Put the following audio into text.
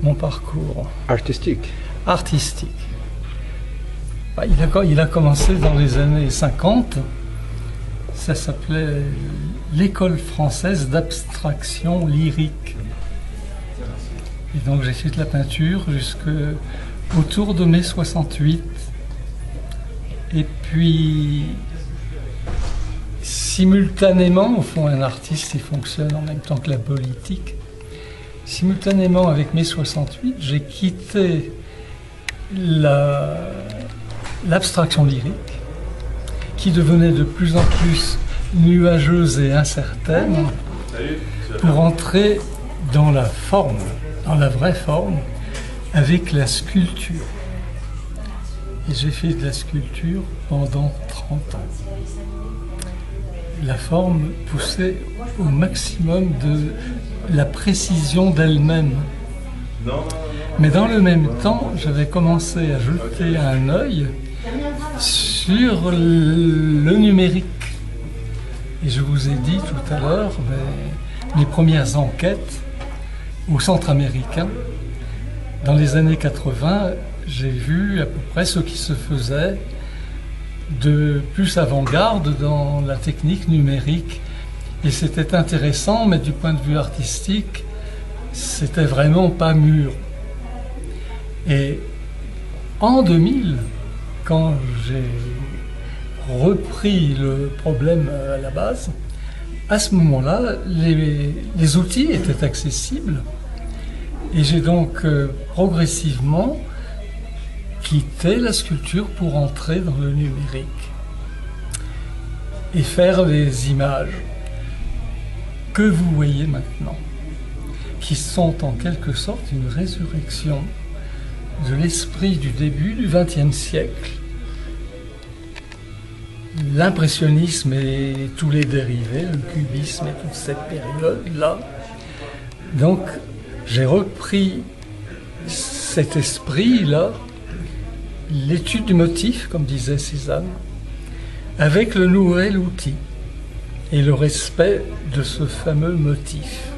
mon parcours artistique. Bah, il a commencé dans les années 50. Ça s'appelait l'École française d'abstraction lyrique. Et donc j'ai fait de la peinture jusqu'autour de mai 68. Et puis, simultanément, au fond, un artiste, il fonctionne en même temps que la politique. Simultanément avec mai 68, j'ai quitté l'abstraction lyrique, qui devenait de plus en plus nuageuse et incertaine, pour entrer dans la forme, dans la vraie forme, avec la sculpture. Et j'ai fait de la sculpture pendant 30 ans. La forme poussait au maximum de la précision d'elle-même. Mais dans le même temps, j'avais commencé à jeter un œil sur le numérique. Et je vous ai dit tout à l'heure, mes premières enquêtes au centre américain, dans les années 80, j'ai vu à peu près ce qui se faisait de plus avant-garde dans la technique numérique. Et c'était intéressant, mais du point de vue artistique, c'était vraiment pas mûr. Et en 2000, quand j'ai repris le problème à la base, à ce moment-là, les outils étaient accessibles. Et j'ai donc progressivement quitté la sculpture pour entrer dans le numérique et faire les images que vous voyez maintenant, qui sont en quelque sorte une résurrection de l'esprit du début du XXe siècle. L'impressionnisme et tous les dérivés, le cubisme et toute cette période-là. Donc, j'ai repris cet esprit-là, l'étude du motif, comme disait Cézanne, avec le nouvel outil et le respect de ce fameux motif.